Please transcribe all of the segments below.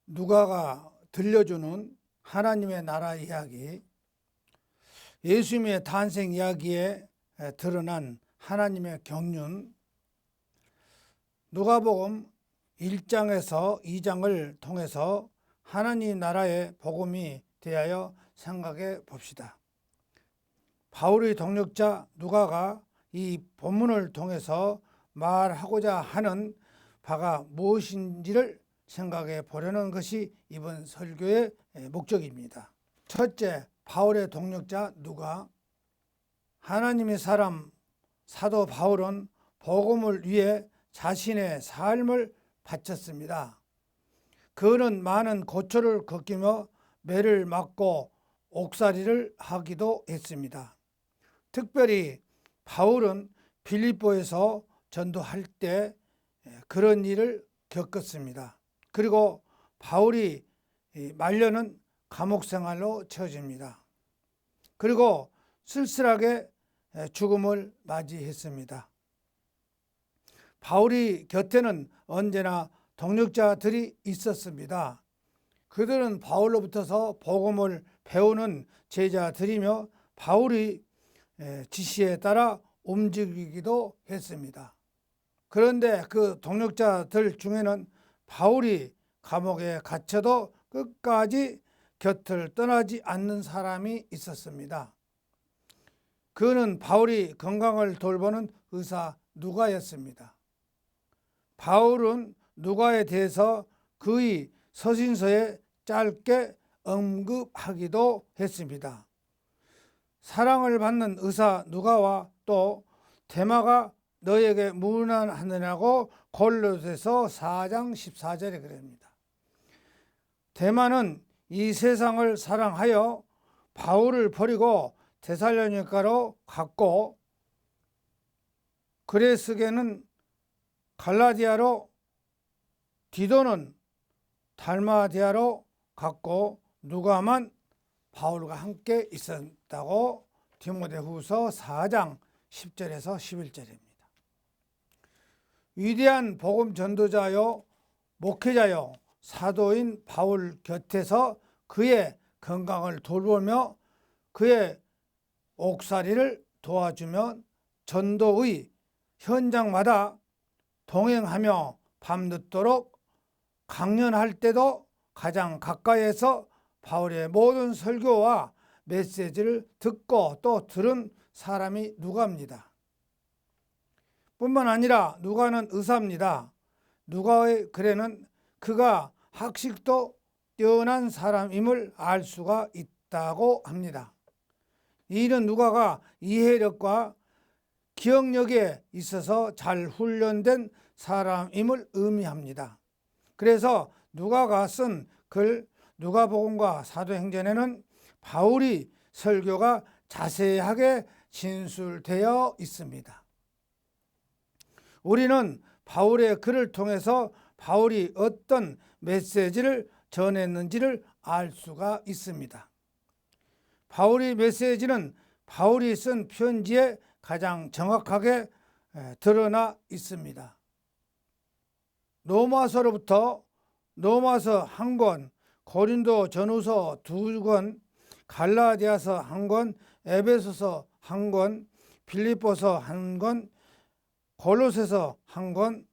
누가가 들려주는 하나님의 나라 이야기, 예수님의 탄생 이야기에 드러난 하나님의 경륜, 누가복음 1장에서 2장을 통해서 하나님 나라의 복음이 대하여 생각해 봅시다. 바울의 동력자 누가가 이 본문을 통해서 말하고자 하는 바가 무엇인지를 생각해 보려는 것이 이번 설교의 목적입니다. 첫째, 바울의 동력자 누가. 하나님의 사람 사도 바울은 복음을 위해 자신의 삶을 바쳤습니다. 그는 많은 고초를 겪으며 매를 맞고 옥살이를 하기도 했습니다. 특별히 바울은 빌립보에서 전도할 때 그런 일을 겪었습니다. 그리고 바울이 말년은 감옥 생활로 처해집니다. 그리고 쓸쓸하게 죽음을 맞이했습니다. 바울이 곁에는 언제나 동력자들이 있었습니다. 그들은 바울로부터서 복음을 배우는 제자들이며 바울의 지시에 따라 움직이기도 했습니다. 그런데 그 동력자들 중에는 바울이 감옥에 갇혀도 끝까지 곁을 떠나지 않는 사람이 있었습니다. 그는 바울이 건강을 돌보는 의사 누가였습니다. 바울은 누가에 대해서 그의 서신서에 짧게 언급하기도 했습니다. 사랑을 받는 의사 누가와 또 데마가 너에게 문안하느냐고 골로새서 4장 14절에 그럽니다. 데마는 이 세상을 사랑하여 바울을 버리고 데살로니가로 갔고, 그레스게는 갈라디아로, 디도는 달마디아로 갔고 누가만 바울과 함께 있었다고 디모데후서 4장 10절에서 11절입니다. 위대한 복음 전도자요 목회자요 사도인 바울 곁에서 그의 건강을 돌보며 그의 옥살이를 도와주며 전도의 현장마다 동행하며 밤늦도록 강연할 때도 가장 가까이에서 바울의 모든 설교와 메시지를 듣고 또 들은 사람이 누가입니다. 뿐만 아니라 누가는 의사입니다. 누가의 글에는 그가 학식도 뛰어난 사람임을 알 수가 있다고 합니다. 이는 누가가 이해력과 기억력에 있어서 잘 훈련된 사람임을 의미합니다. 그래서 누가가 쓴 글 누가복음과 사도행전에는 바울의 설교가 자세하게 진술되어 있습니다. 우리는 바울의 글을 통해서 바울이 어떤 메시지를 전했는지를 알 수가 있습니다. 바울의 메시지는 바울이 쓴 편지에 가장 정확하게 드러나 있습니다. 로마서로부터 로마서 1권, 고린도 전후서 2권, 갈라디아서 1권, 에베소서 1권, 빌립보서 1권, 골로새서 1권,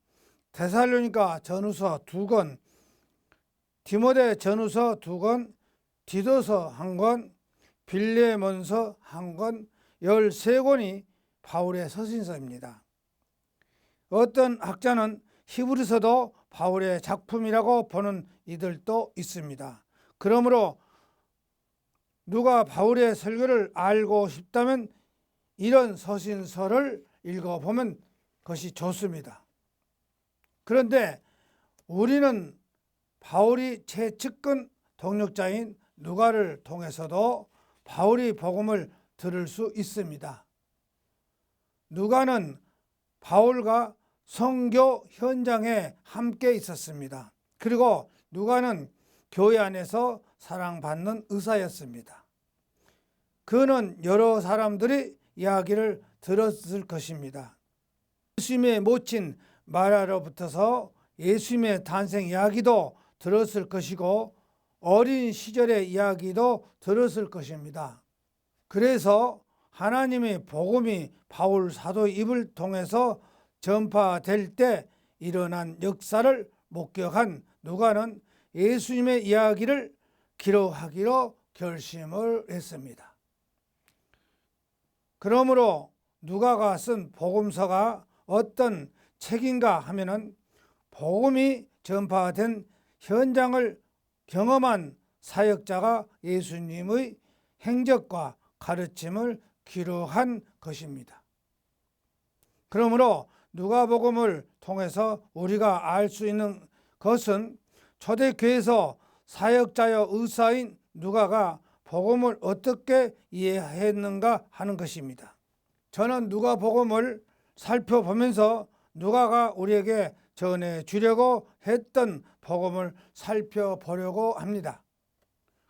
데살로니가 전후서 2권, 디모데 전후서 2권, 디도서 1권, 빌레몬서 1권, 13권이 바울의 서신서입니다. 어떤 학자는 히브리서도 바울의 작품이라고 보는 이들도 있습니다. 그러므로 누가 바울의 설교를 알고 싶다면 이런 서신서를 읽어보면 것이 좋습니다. 그런데 우리는 바울이 최측근 동력자인 누가를 통해서도 바울의 복음을 들을 수 있습니다. 누가는 바울과 선교 현장에 함께 있었습니다. 그리고 누가는 교회 안에서 사랑받는 의사였습니다. 그는 여러 사람들이 이야기를 들었을 것입니다. 예수님의 모친 마리아로부터서 예수님의 탄생 이야기도 들었을 것이고 어린 시절의 이야기도 들었을 것입니다. 그래서 하나님의 복음이 바울 사도의 입을 통해서 전파될 때 일어난 역사를 목격한 누가는 예수님의 이야기를 기록하기로 결심을 했습니다. 그러므로 누가가 쓴 복음서가 어떤 책인가 하면은 복음이 전파된 현장을 경험한 사역자가 예수님의 행적과 가르침을 기록한 것입니다. 그러므로 누가복음을 통해서 우리가 알 수 있는 것은 초대교회에서 사역자여 의사인 누가가 복음을 어떻게 이해했는가 하는 것입니다. 저는 누가복음을 살펴보면서 누가가 우리에게 전해주려고 했던 복음을 살펴보려고 합니다.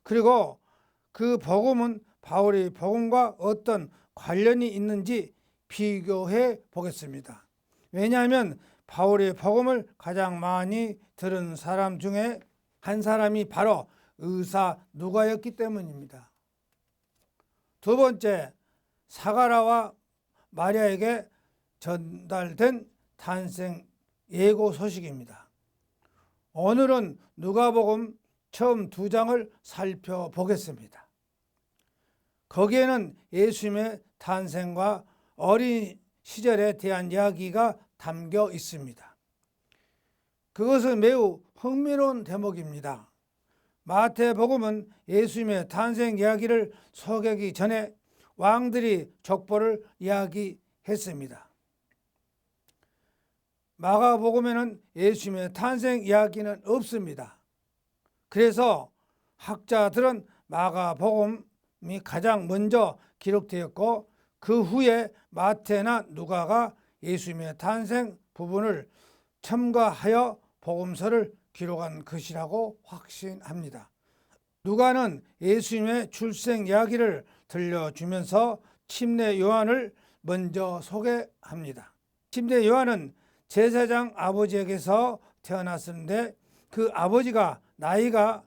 그리고 그 복음은 바울의 복음과 어떤 관련이 있는지 비교해 보겠습니다. 왜냐하면 바울의 복음을 가장 많이 들은 사람 중에 한 사람이 바로 의사 누가였기 때문입니다. 두 번째, 사가라와 마리아에게 전달된 탄생 예고 소식입니다. 오늘은 누가복음 처음 2장을 살펴보겠습니다. 거기에는 예수님의 탄생과 어린 시절에 대한 이야기가 담겨 있습니다. 그것은 매우 흥미로운 대목입니다. 마태복음은 예수님의 탄생 이야기를 소개하기 전에 왕들이 족보를 이야기했습니다. 마가복음에는 예수님의 탄생 이야기는 없습니다. 그래서 학자들은 마가복음이 가장 먼저 기록되었고 그 후에 마태나 누가가 예수님의 탄생 부분을 첨가하여 복음서를 기록한 것이라고 확신합니다. 누가는 예수님의 출생 이야기를 들려주면서 침례 요한을 먼저 소개합니다. 침례 요한은 제사장 아버지에게서 태어났는데 그 아버지가 나이가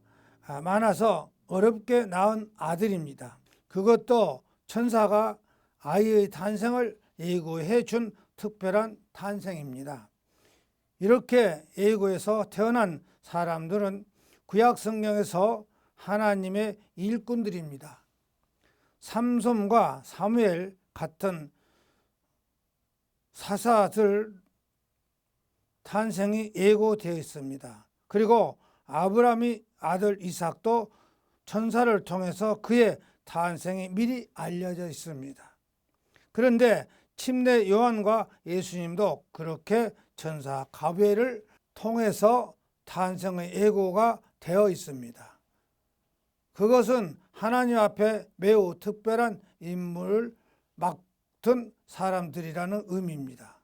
많아서 어렵게 낳은 아들입니다. 그것도 천사가 아이의 탄생을 예고해 준 특별한 탄생입니다. 이렇게 예고해서 태어난 사람들은 구약 성경에서 하나님의 일꾼들입니다. 삼손과 사무엘 같은 사사들 탄생이 예고되어 있습니다. 그리고 아브라함의 아들 이삭도 천사를 통해서 그의 탄생이 미리 알려져 있습니다. 그런데 침례 요한과 예수님도 그렇게 천사 가브리엘을 통해서 탄생의 예고가 되어 있습니다. 그것은 하나님 앞에 매우 특별한 임무를 맡은 사람들이라는 의미입니다.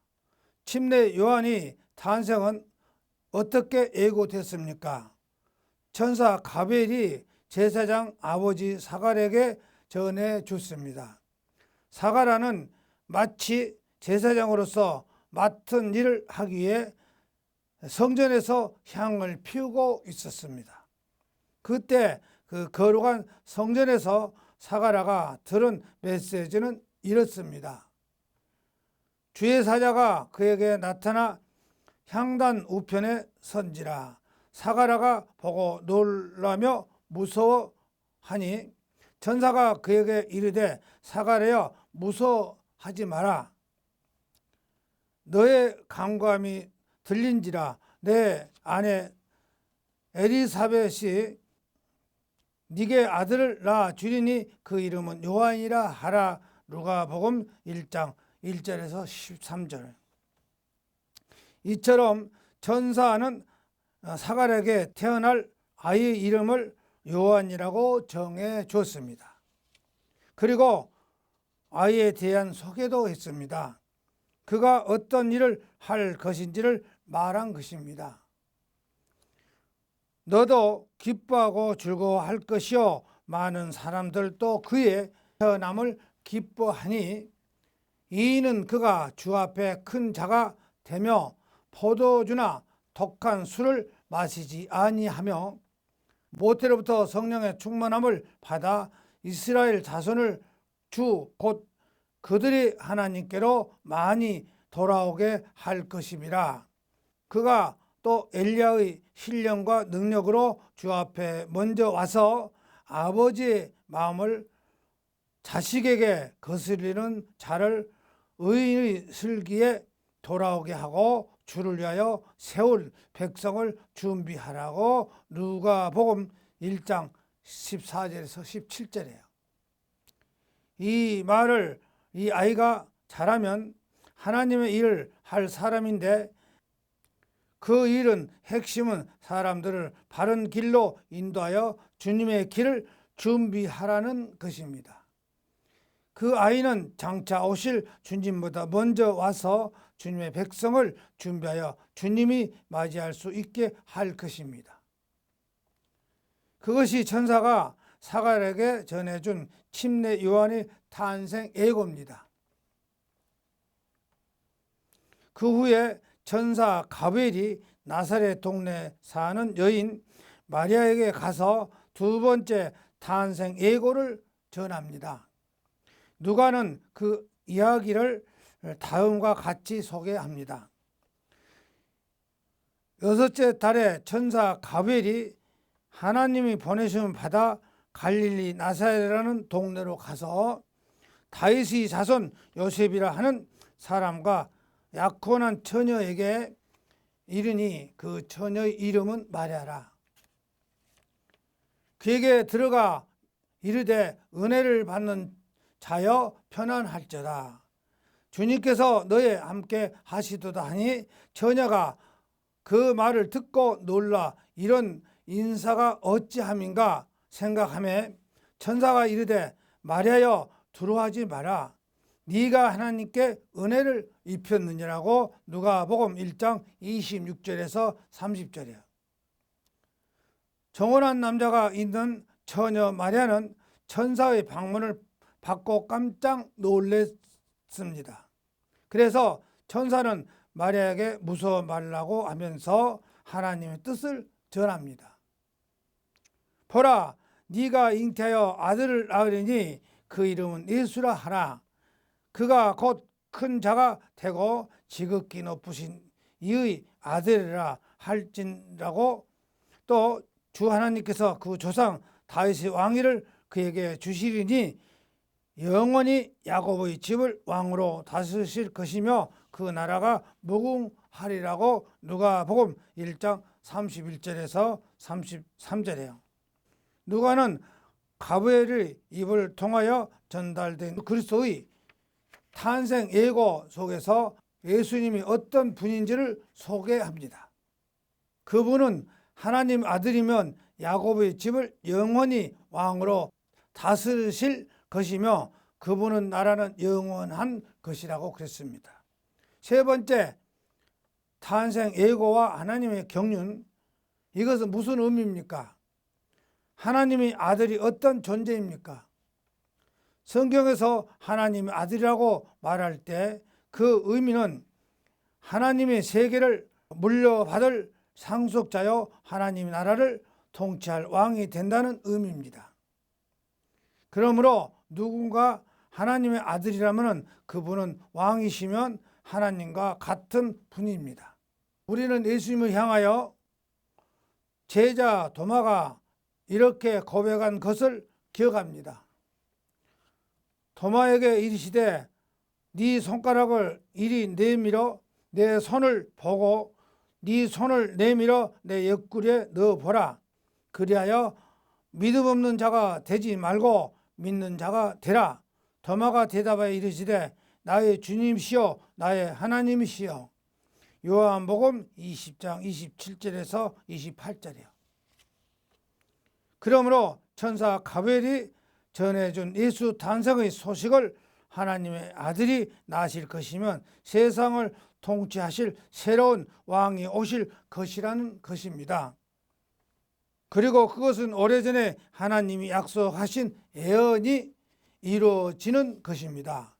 침례 요한이 탄생은 어떻게 예고됐습니까? 천사 가브리엘이 제사장 아버지 사가랴에게 전해 줬습니다. 사가랴는 마치 제사장으로서 맡은 일을 하기 위해 성전에서 향을 피우고 있었습니다. 그때 그 거룩한 성전에서 사가랴가 들은 메시지는 이렇습니다. 주의 사자가 그에게 나타나 향단 우편에 선지라. 사가랴가 보고 놀라며 무서워하니 천사가 그에게 이르되 사가랴여 무서워하지 마라. 너의 간구함이 들린지라. 내 아내 엘리사벳이 네게 아들을 낳아 주리니 그 이름은 요한이라 하라. 누가복음 1장 1절에서 13절. 이처럼 천사는 사가랴에게 태어날 아이의 이름을 요한이라고 정해 줬습니다. 그리고 아이에 대한 소개도 했습니다. 그가 어떤 일을 할 것인지를 말한 것입니다. 너도 기뻐하고 즐거워할 것이요 많은 사람들도 그의 태어남을 기뻐하니 이는 그가 주 앞에 큰 자가 되며 포도주나 독한 술을 마시지 아니하며 모태로부터 성령의 충만함을 받아 이스라엘 자손을 주 곧 그들이 하나님께로 많이 돌아오게 할 것임이라. 그가 또 엘리야의 신령과 능력으로 주 앞에 먼저 와서 아버지의 마음을 자식에게 거스리는 자를 의인의 슬기에 돌아오게 하고 주를 위하여 세울 백성을 준비하라고 누가복음 1장 14절에서 17절이에요. 이 말을 이 아이가 자라면 하나님의 일을 할 사람인데 그 일은 핵심은 사람들을 바른 길로 인도하여 주님의 길을 준비하라는 것입니다. 그 아이는 장차 오실 주님보다 먼저 와서 주님의 백성을 준비하여 주님이 맞이할 수 있게 할 것입니다. 그것이 천사가 사가랴에게 전해준 침례 요한의 탄생 예고입니다. 그 후에 천사 가브리엘이 나사렛 동네에 사는 여인 마리아에게 가서 두 번째 탄생 예고를 전합니다. 누가는 그 이야기를 다음과 같이 소개합니다. 여섯째 달에 천사 가브리엘이 하나님이 보내심을 받아 갈릴리 나사렛이라는 동네로 가서 다윗의 자손 요셉이라 하는 사람과 약혼한 처녀에게 이르니 그 처녀의 이름은 마리아라. 그에게 들어가 이르되 은혜를 받는 자여 편안할지어다. 주님께서 너에 함께 하시도다 하니 처녀가 그 말을 듣고 놀라 이런 인사가 어찌함인가 생각하며 천사가 이르되 마리아여 두려워하지 마라. 네가 하나님께 은혜를 입혔느니라고 누가복음 1장 26절에서 30절이에요. 정혼한 남자가 있는 처녀 마리아는 천사의 방문을 받고 깜짝 놀랐습니다. 그래서 천사는 마리아에게 무서워 말라고 하면서 하나님의 뜻을 전합니다. 보라, 네가 잉태하여 아들을 낳으리니 그 이름은 예수라 하라. 그가 곧 큰 자가 되고 지극히 높으신 이의 아들이라 할진라고 또 주 하나님께서 그 조상 다윗의 왕위를 그에게 주시리니 영원히 야곱의 집을 왕으로 다스리실 것이며 그 나라가 무궁하리라고 누가복음 1장 31절에서 33절이에요. 누가는 가브리엘의 입을 통하여 전달된 그리스도의 탄생 예고 속에서 예수님이 어떤 분인지를 소개합니다. 그분은 하나님 아들이면 야곱의 집을 영원히 왕으로 다스리실 것이며 그분은 나라는 영원한 것이라고 그랬습니다. 세 번째, 탄생 예고와 하나님의 경륜. 이것은 무슨 의미입니까? 하나님의 아들이 어떤 존재입니까? 성경에서 하나님의 아들이라고 말할 때 그 의미는 하나님의 세계를 물려받을 상속자요 하나님의 나라를 통치할 왕이 된다는 의미입니다. 그러므로 누군가 하나님의 아들이라면 그분은 왕이시면 하나님과 같은 분입니다. 우리는 예수님을 향하여 제자 도마가 이렇게 고백한 것을 기억합니다. 도마에게 이르시되 네 손가락을 이리 내밀어 내 손을 보고 네 손을 내밀어 내 옆구리에 넣어보라. 그리하여 믿음 없는 자가 되지 말고 믿는 자가 되라. 도마가 대답하여 이르시되 나의 주님이시여 나의 하나님이시여. 요한복음 20장 27절에서 28절이요. 그러므로 천사 가브리엘이 전해준 예수 탄생의 소식을 하나님의 아들이 나실 것이면 세상을 통치하실 새로운 왕이 오실 것이라는 것입니다. 그리고 그것은 오래전에 하나님이 약속하신 예언이 이루어지는 것입니다.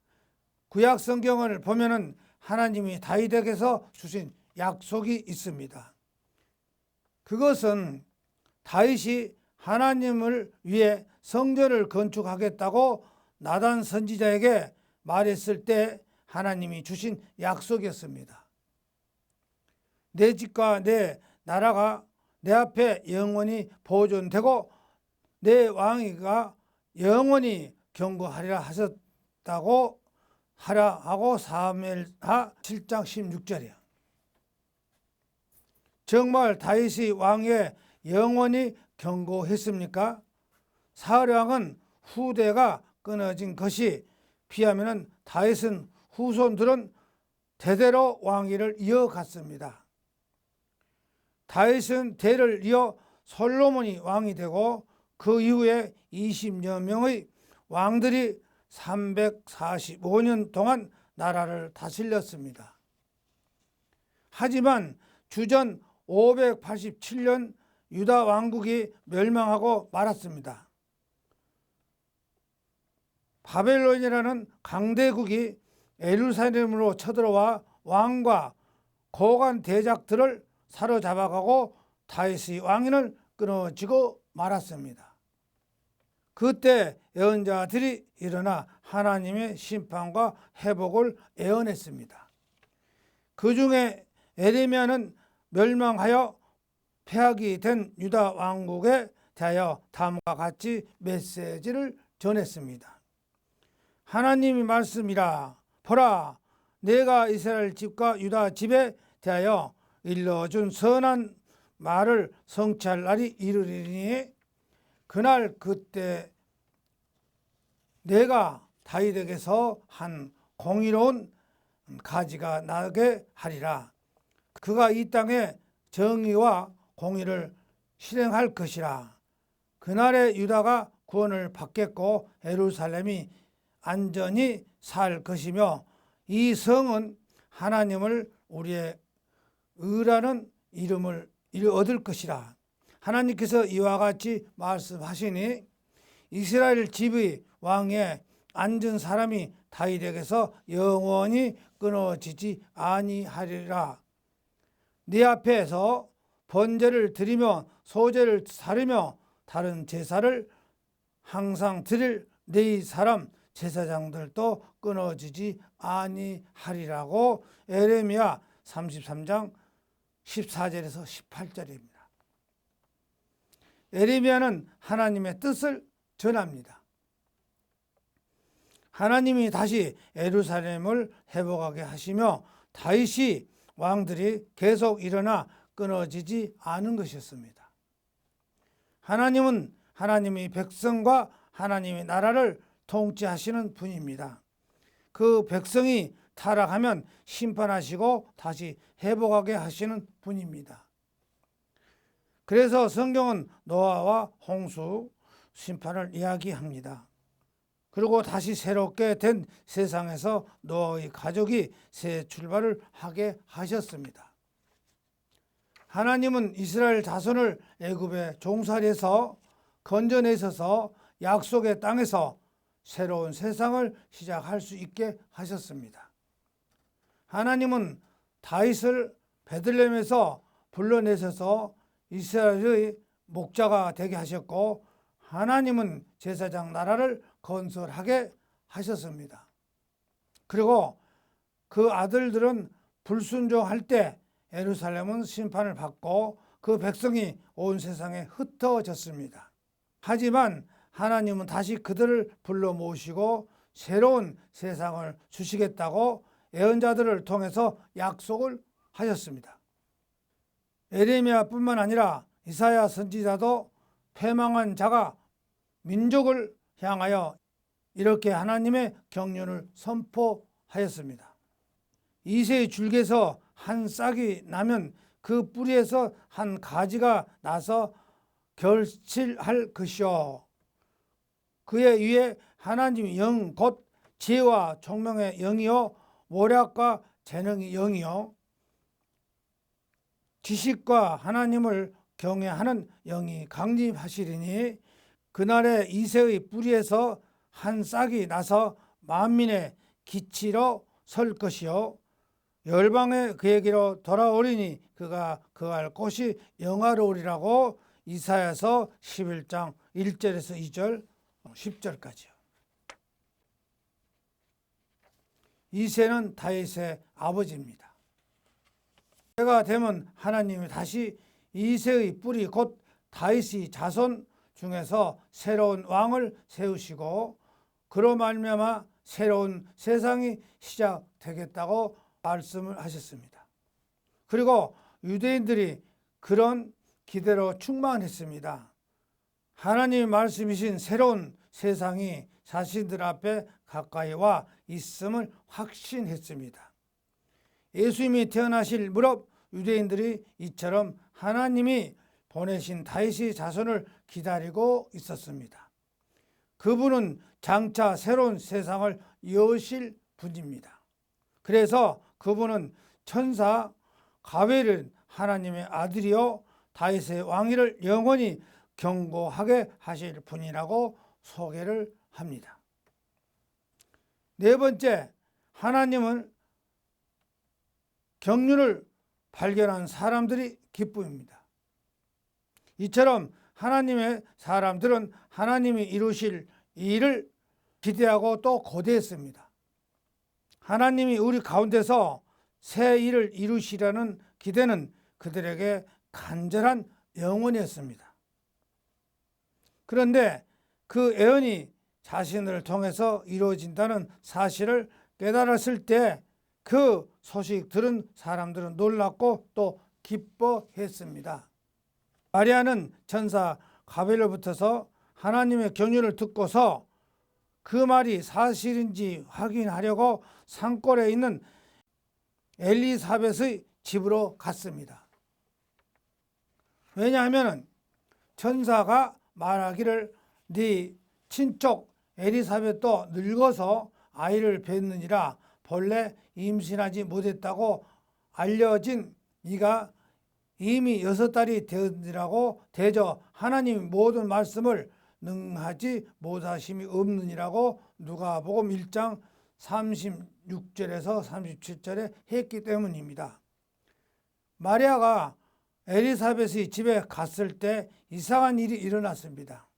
구약 성경을 보면은 하나님이 다윗에게서 주신 약속이 있습니다. 그것은 다윗이 하나님을 위해 성전을 건축하겠다고 나단 선지자에게 말했을 때 하나님이 주신 약속이었습니다. 내 집과 내 나라가 내 앞에 영원히 보존되고 내 왕위가 영원히 경고하리라 하셨다고 하라 하고 사무엘하 7장 16절이야. 정말 다윗이 왕위에 영원히 경고했습니까? 사울 왕은 후대가 끊어진 것이 비하면 다윗은 후손들은 대대로 왕위를 이어갔습니다. 다윗은 대를 이어 솔로몬이 왕이 되고 그 이후에 20여 명의 왕들이 345년 동안 나라를 다스렸습니다. 하지만 주전 587년 유다 왕국이 멸망하고 말았습니다. 바벨론이라는 강대국이 예루살렘으로 쳐들어와 왕과 고관 대작들을 사로잡아가고 다윗의 왕위는 끊어지고 말았습니다. 그때 예언자들이 일어나 하나님의 심판과 회복을 예언했습니다. 그 중에 에레미야는 멸망하여 폐하기 된 유다 왕국에 대하여 다음과 같이 메시지를 전했습니다. 하나님이 말씀이라. 보라, 내가 이스라엘 집과 유다 집에 대하여 일러준 선한 말을 성취할 날이 이르리니 그날 그때 내가 다윗에게서 한 공의로운 가지가 나게 하리라. 그가 이 땅에 정의와 공의를 실행할 것이라. 그날에 유다가 구원을 받겠고 예루살렘이 안전히 살 것이며 이 성은 하나님을 우리의 의라는 이름을 얻을 것이라. 하나님께서 이와 같이 말씀하시니 이스라엘 집의 왕에 앉은 사람이 다윗에게서 영원히 끊어지지 아니하리라. 네 앞에서 번제를 드리며 소제를 사르며 다른 제사를 항상 드릴 네 사람 제사장들도 끊어지지 아니하리라고 에레미야 33장 14절에서 18절입니다. 에레미야는 하나님의 뜻을 전합니다. 하나님이 다시 예루살렘을 회복하게 하시며 다윗이 왕들이 계속 일어나 끊어지지 않은 것이었습니다. 하나님은 하나님의 백성과 하나님의 나라를 통치하시는 분입니다. 그 백성이 타락하면 심판하시고 다시 회복하게 하시는 분입니다. 그래서 성경은 노아와 홍수 심판을 이야기합니다. 그리고 다시 새롭게 된 세상에서 노아의 가족이 새 출발을 하게 하셨습니다. 하나님은 이스라엘 자손을 애굽의 종살이에서 건져내셔서 약속의 땅에서 새로운 세상을 시작할 수 있게 하셨습니다. 하나님은 다윗을 베들레헴에서 불러내셔서 이스라엘의 목자가 되게 하셨고 하나님은 제사장 나라를 건설하게 하셨습니다. 그리고 그 아들들은 불순종할 때 예루살렘은 심판을 받고 그 백성이 온 세상에 흩어졌습니다. 하지만 하나님은 다시 그들을 불러 모으시고 새로운 세상을 주시겠다고 예언자들을 통해서 약속을 하셨습니다. 에레미야뿐만 아니라 이사야 선지자도 패망한 자가 민족을 향하여 이렇게 하나님의 경륜을 선포하였습니다. 이새의 줄기에서 한 싹이 나면 그 뿌리에서 한 가지가 나서 결실할 것이요 그의 위에 하나님의 영 곧 지혜와 총명의 영이요 모략과 재능의 영이요 지식과 하나님을 경외하는 영이 강림하시리니 그날에 이새의 뿌리에서 한 싹이 나서 만민의 기치로 설 것이요 열방의 그에게로 돌아오리니 그가 거할 곳이 영화로우리라고 이사야서 11장 1절에서 2절 10절까지요. 이새는 다윗의 아버지입니다. 때가 되면 하나님이 다시 이새의 뿌리 곧 다윗의 자손 중에서 새로운 왕을 세우시고 그로 말미암아 새로운 세상이 시작되겠다고 말씀을 하셨습니다. 그리고 유대인들이 그런 기대로 충만했습니다. 하나님의 말씀이신 새로운 세상이 자신들 앞에 가까이 와 있음을 확신했습니다. 예수님이 태어나실 무렵 유대인들이 이처럼 하나님이 보내신 다윗의 자손을 기다리고 있었습니다. 그분은 장차 새로운 세상을 여실 분입니다. 그래서 그분은 천사 가벨은 하나님의 아들이요 다윗의 왕위를 영원히 경고하게 하실 분이라고 소개를 합니다. 네 번째, 하나님은 경륜을 발견한 사람들이 기쁨입니다. 이처럼 하나님의 사람들은 하나님이 이루실 일을 기대하고 또 고대했습니다. 하나님이 우리 가운데서 새 일을 이루시려는 기대는 그들에게 간절한 영원이었습니다. 그런데 그 예언이 자신을 통해서 이루어진다는 사실을 깨달았을 때 그 소식 들은 사람들은 놀랐고 또 기뻐했습니다. 마리아는 천사 가벨로부터서 하나님의 경륜을 듣고서 그 말이 사실인지 확인하려고 산골에 있는 엘리사벳의 집으로 갔습니다. 왜냐하면 천사가 말하기를 네 친족 엘리사벳도 늙어서 아이를 낳느니라 본래 임신하지 못했다고 알려진 네가 이미 6달이 되었느라고 대저 하나님 모든 말씀을 능하지 못하심이 없느니라고 누가복음 1장 36절에서 37절에 했기 때문입니다. 마리아가 엘리사벳의 집에 갔을 때 이상한 일이 일어났습니다.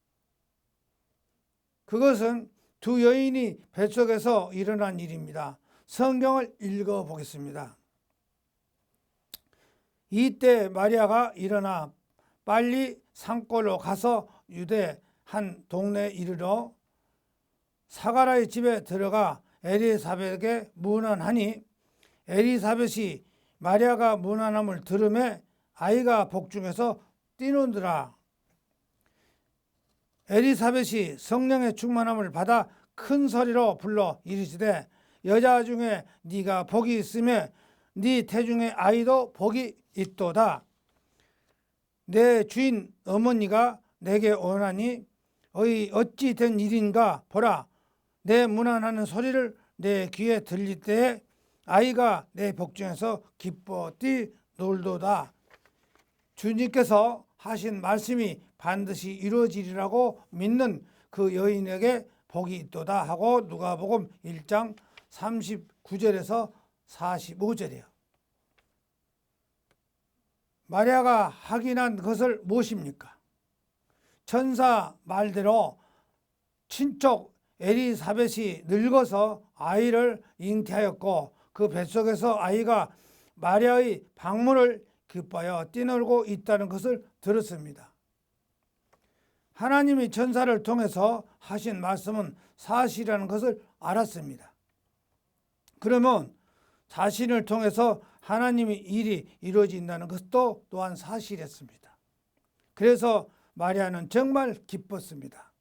그것은 두 여인이 뱃속에서 일어난 일입니다. 성경을 읽어보겠습니다. 이때 마리아가 일어나 빨리 산골로 가서 유대 한 동네에 이르러 사가랴의 집에 들어가 엘리사벳에게 문안하니 엘리사벳이 마리아가 문안함을 들으매 아이가 복중에서 뛰노더라. 엘리사벳이 성령의 충만함을 받아 큰 소리로 불러 이르시되 여자 중에 네가 복이 있으며 네 태중의 아이도 복이 있도다. 내 주인 어머니가 내게 오나니 어찌 된 일인가 보라. 내 문안하는 소리를 내 귀에 들릴 때에 아이가 내 복중에서 기뻐 뛰놀도다. 주님께서 하신 말씀이 반드시 이루어지리라고 믿는 그 여인에게 복이 있도다 하고 누가복음 1장 39절에서 45절이에요. 마리아가 확인한 것을 무엇입니까? 천사 말대로 친족 엘리사벳이 늙어서 아이를 잉태하였고 그 뱃속에서 아이가 마리아의 방문을 기뻐하여 뛰놀고 있다는 것을 들었습니다. 하나님이 천사를 통해서 하신 말씀은 사실이라는 것을 알았습니다. 그러면 자신을 통해서 하나님의 일이 이루어진다는 것도 또한 사실이었습니다. 그래서 마리아는 정말 기뻤습니다.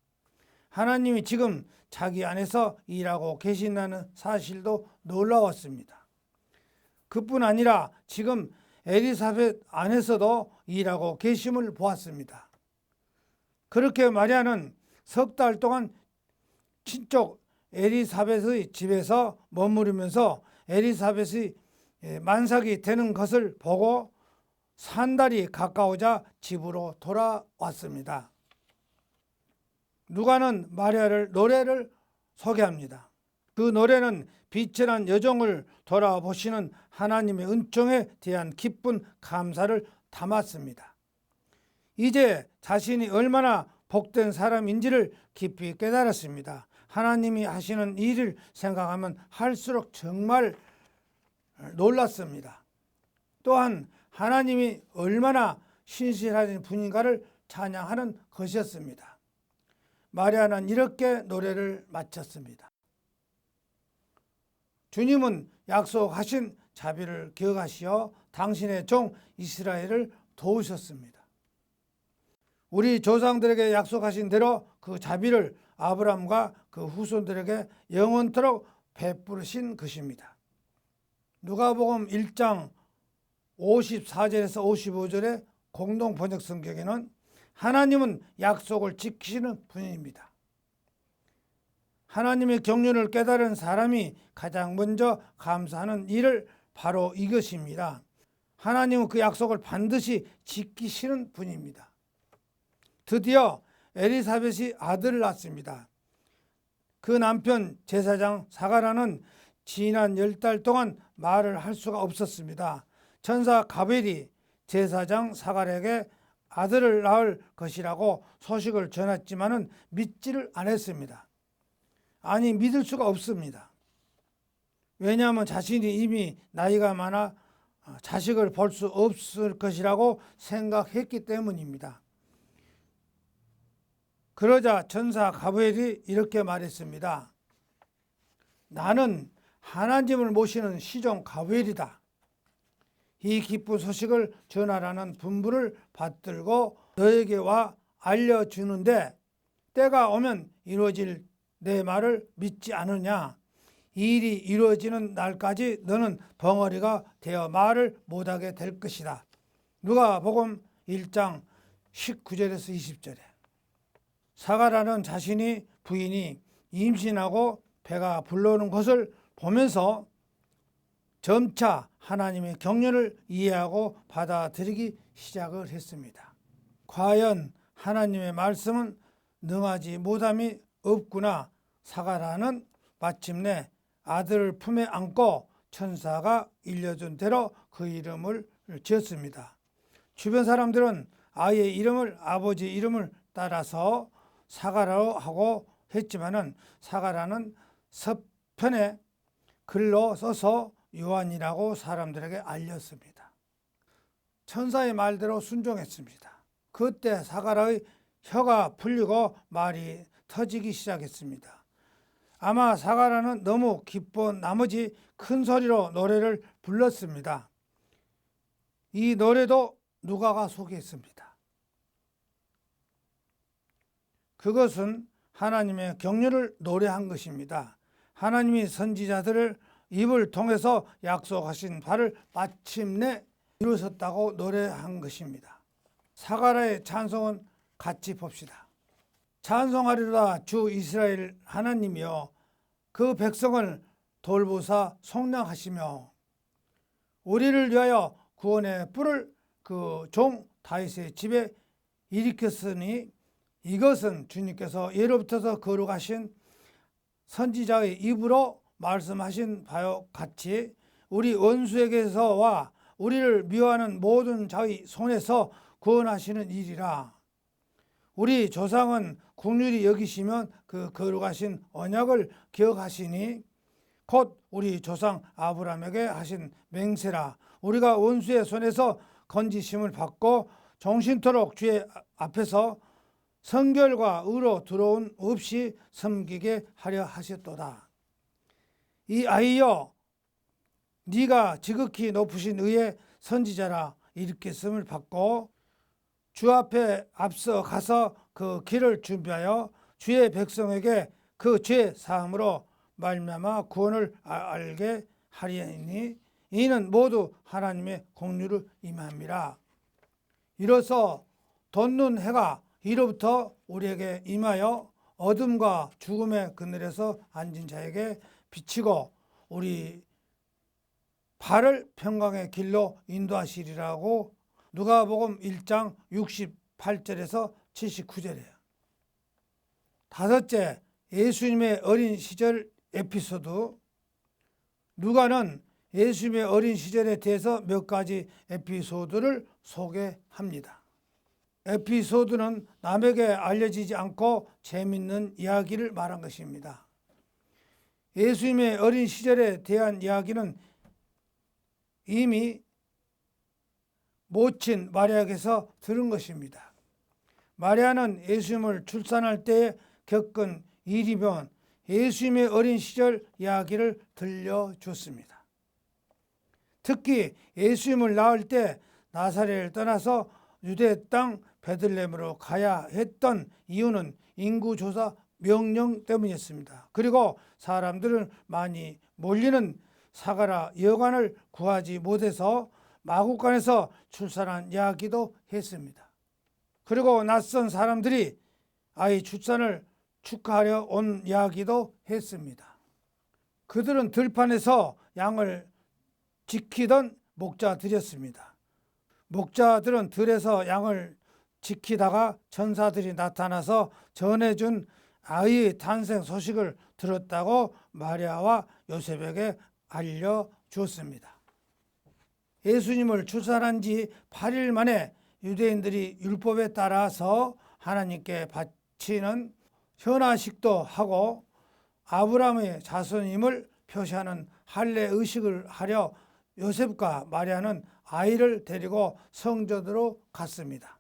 하나님이 지금 자기 안에서 일하고 계신다는 사실도 놀라웠습니다. 그뿐 아니라 지금 엘리사벳 안에서도 일하고 계심을 보았습니다. 그렇게 마리아는 석 달 동안 친족 엘리사벳의 집에서 머무르면서 엘리사벳의 만삭이 되는 것을 보고 산달이 가까우자 집으로 돌아왔습니다. 누가는 마리아를 노래를 소개합니다. 그 노래는 비천한 여종을 돌아보시는 하나님의 은총에 대한 기쁜 감사를 담았습니다. 이제 자신이 얼마나 복된 사람인지를 깊이 깨달았습니다. 하나님이 하시는 일을 생각하면 할수록 정말 놀랐습니다. 또한 하나님이 얼마나 신실하신 분인가를 찬양하는 것이었습니다. 마리아는 이렇게 노래를 마쳤습니다. 주님은 약속하신 자비를 기억하시어 당신의 종 이스라엘을 도우셨습니다. 우리 조상들에게 약속하신 대로 그 자비를 아브라함과 그 후손들에게 영원토록 베푸신 것입니다. 누가복음 1장 54절에서 55절의 공동 번역 성경에는 하나님은 약속을 지키시는 분입니다. 하나님의 경륜을 깨달은 사람이 가장 먼저 감사하는 일을 바로 이것입니다. 하나님은 그 약속을 반드시 지키시는 분입니다. 드디어 엘리사벳이 아들을 낳습니다. 그 남편 제사장 사가랴는 지난 10달 동안 말을 할 수가 없었습니다. 천사 가벨이 제사장 사가랴에게 아들을 낳을 것이라고 소식을 전했지만은 믿지를 않았습니다. 아니, 믿을 수가 없습니다. 왜냐하면 자신이 이미 나이가 많아 자식을 볼 수 없을 것이라고 생각했기 때문입니다. 그러자 천사 가브엘이 이렇게 말했습니다. 나는 하나님을 모시는 시종 가브엘이다. 이 기쁜 소식을 전하라는 분부를 받들고 너에게 와 알려주는데 때가 오면 이루어질 내 말을 믿지 않으냐. 이 일이 이루어지는 날까지 너는 벙어리가 되어 말을 못하게 될 것이다. 누가복음 1장 19절에서 20절에 사가랴는 자신이 부인이 임신하고 배가 불러오는 것을 보면서 점차 하나님의 경륜을 이해하고 받아들이기 시작을 했습니다. 과연 하나님의 말씀은 능하지 못함이 없구나. 사가랴는 마침내 아들을 품에 안고 천사가 일러준 대로 그 이름을 지었습니다. 주변 사람들은 아이의 이름을 아버지 이름을 따라서 사가랴로 하고 했지만은 사가랴는 서편에 글로 써서 요한이라고 사람들에게 알렸습니다. 천사의 말대로 순종했습니다. 그때 사가랴의 혀가 풀리고 말이 터지기 시작했습니다. 아마 사가랴는 너무 기뻐 나머지 큰 소리로 노래를 불렀습니다. 이 노래도 누가가 소개했습니다. 그것은 하나님의 경륜을 노래한 것입니다. 하나님이 선지자들을 입을 통해서 약속하신 바를 마침내 이루셨다고 노래한 것입니다. 사가랴의 찬송은 같이 봅시다. 찬송하리로다 주 이스라엘 하나님이여 그 백성을 돌보사 속량하시며 우리를 위하여 구원의 뿔을 그 종 다윗의 집에 일으켰으니 이것은 주님께서 예로부터 거룩하신 선지자의 입으로 말씀하신 바와 같이 우리 원수에게서와 우리를 미워하는 모든 자의 손에서 구원하시는 일이라. 우리 조상은 긍휼히 여기시면 그 거룩하신 언약을 기억하시니 곧 우리 조상 아브라함에게 하신 맹세라. 우리가 원수의 손에서 건지심을 받고 종신토록 주의 앞에서 성결과 의로 들어온 없이 섬기게 하려 하셨도다. 이 아이여 네가 지극히 높으신 의의 선지자라 일으켰음을 받고 주 앞에 앞서 가서 그 길을 준비하여 주의 백성에게 그 죄 사함으로 말미암아 구원을 알게 하리니 이는 모두 하나님의 공유를 임함이라. 이로써 돋는 해가 이로부터 우리에게 임하여 어둠과 죽음의 그늘에서 앉은 자에게 비치고 우리 발을 평강의 길로 인도하시리라고 누가복음 1장 68절에서 79절이에요. 다섯째, 예수님의 어린 시절 에피소드, 누가는 예수님의 어린 시절에 대해서 몇 가지 에피소드를 소개합니다. 에피소드는 남에게 알려지지 않고 재밌는 이야기를 말한 것입니다. 예수님의 어린 시절에 대한 이야기는 이미 모친 마리아에게서 들은 것입니다. 마리아는 예수님을 출산할 때 겪은 일이면 예수님의 어린 시절 이야기를 들려줬습니다. 특히 예수님을 낳을 때 나사렛을 떠나서 유대 땅 베들레헴으로 가야 했던 이유는 인구조사 명령 때문이었습니다. 그리고 사람들은 많이 몰리는 사가랴 여관을 구하지 못해서 마구간에서 출산한 이야기도 했습니다. 그리고 낯선 사람들이 아이 출산을 축하하려 온 이야기도 했습니다. 그들은 들판에서 양을 지키던 목자들이었습니다. 목자들은 들에서 양을 지키다가 천사들이 나타나서 전해준 아이의 탄생 소식을 들었다고 마리아와 요셉에게 알려주었습니다. 예수님을 출산한 지 8일 만에 유대인들이 율법에 따라서 하나님께 바치는 현화식도 하고 아브라함의 자손임을 표시하는 할례 의식을 하려 요셉과 마리아는 아이를 데리고 성전으로 갔습니다.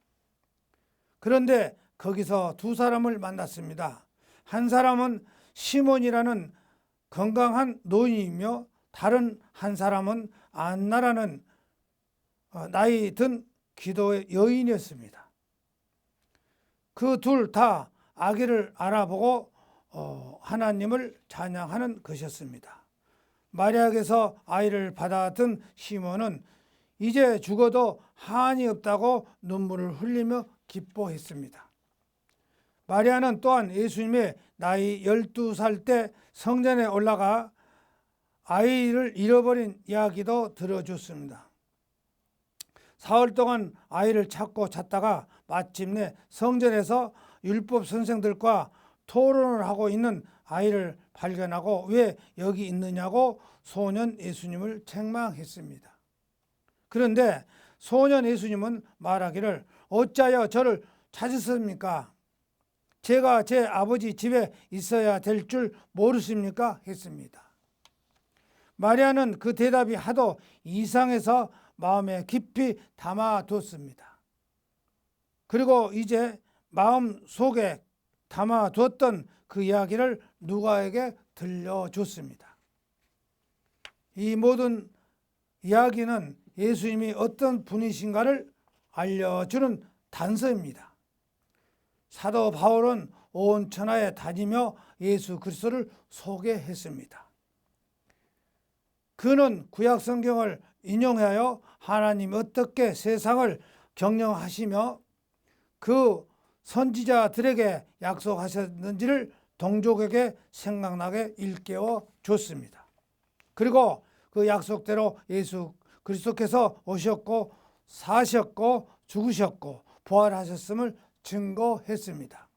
그런데 거기서 두 사람을 만났습니다. 한 사람은 시몬이라는 건강한 노인이며 다른 한 사람은 안나라는 나이 든 기도의 여인이었습니다. 그 둘 다 아기를 알아보고 하나님을 찬양하는 것이었습니다. 마리아에게서 아이를 받아든 시몬은 이제 죽어도 한이 없다고 눈물을 흘리며 기뻐했습니다. 마리아는 또한 예수님의 나이 12살 때 성전에 올라가 아이를 잃어버린 이야기도 들어줬습니다. 사흘 동안 아이를 찾다가 마침내 성전에서 율법 선생들과 토론을 하고 있는 아이를 발견하고 왜 여기 있느냐고 소년 예수님을 책망했습니다. 그런데 소년 예수님은 말하기를 어찌하여 저를 찾으십니까? 제가 제 아버지 집에 있어야 될 줄 모르십니까? 했습니다. 마리아는 그 대답이 하도 이상해서 마음에 깊이 담아뒀습니다. 그리고 이제 마음 속에 담아뒀던 그 이야기를 누가에게 들려줬습니다. 이 모든 이야기는 예수님이 어떤 분이신가를 알려주는 단서입니다. 사도 바울은 온 천하에 다니며 예수 그리스도를 소개했습니다. 그는 구약 성경을 인용하여 하나님 어떻게 세상을 경영하시며 그 선지자들에게 약속하셨는지를 동족에게 생각나게 일깨워 줬습니다. 그리고 그 약속대로 예수 그리스도께서 오셨고 사셨고 죽으셨고 부활하셨음을 증거했습니다.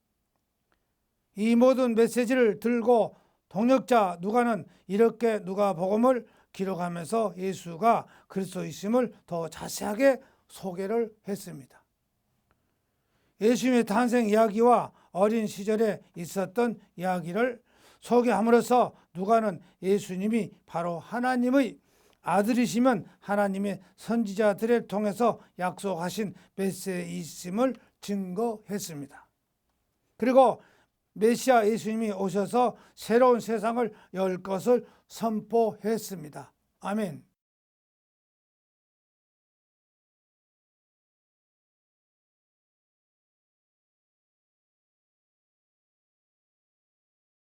이 모든 메시지를 들고 동역자 누가는 이렇게 누가복음을 기록하면서 예수가 그리스도이심을 더 자세하게 소개를 했습니다. 예수님의 탄생 이야기와 어린 시절에 있었던 이야기를 소개함으로써 누가는 예수님이 바로 하나님의 아들이시면 하나님의 선지자들을 통해서 약속하신 메시아이심을 증거했습니다. 그리고 메시아 예수님이 오셔서 새로운 세상을 열 것을 선포했습니다. 아멘.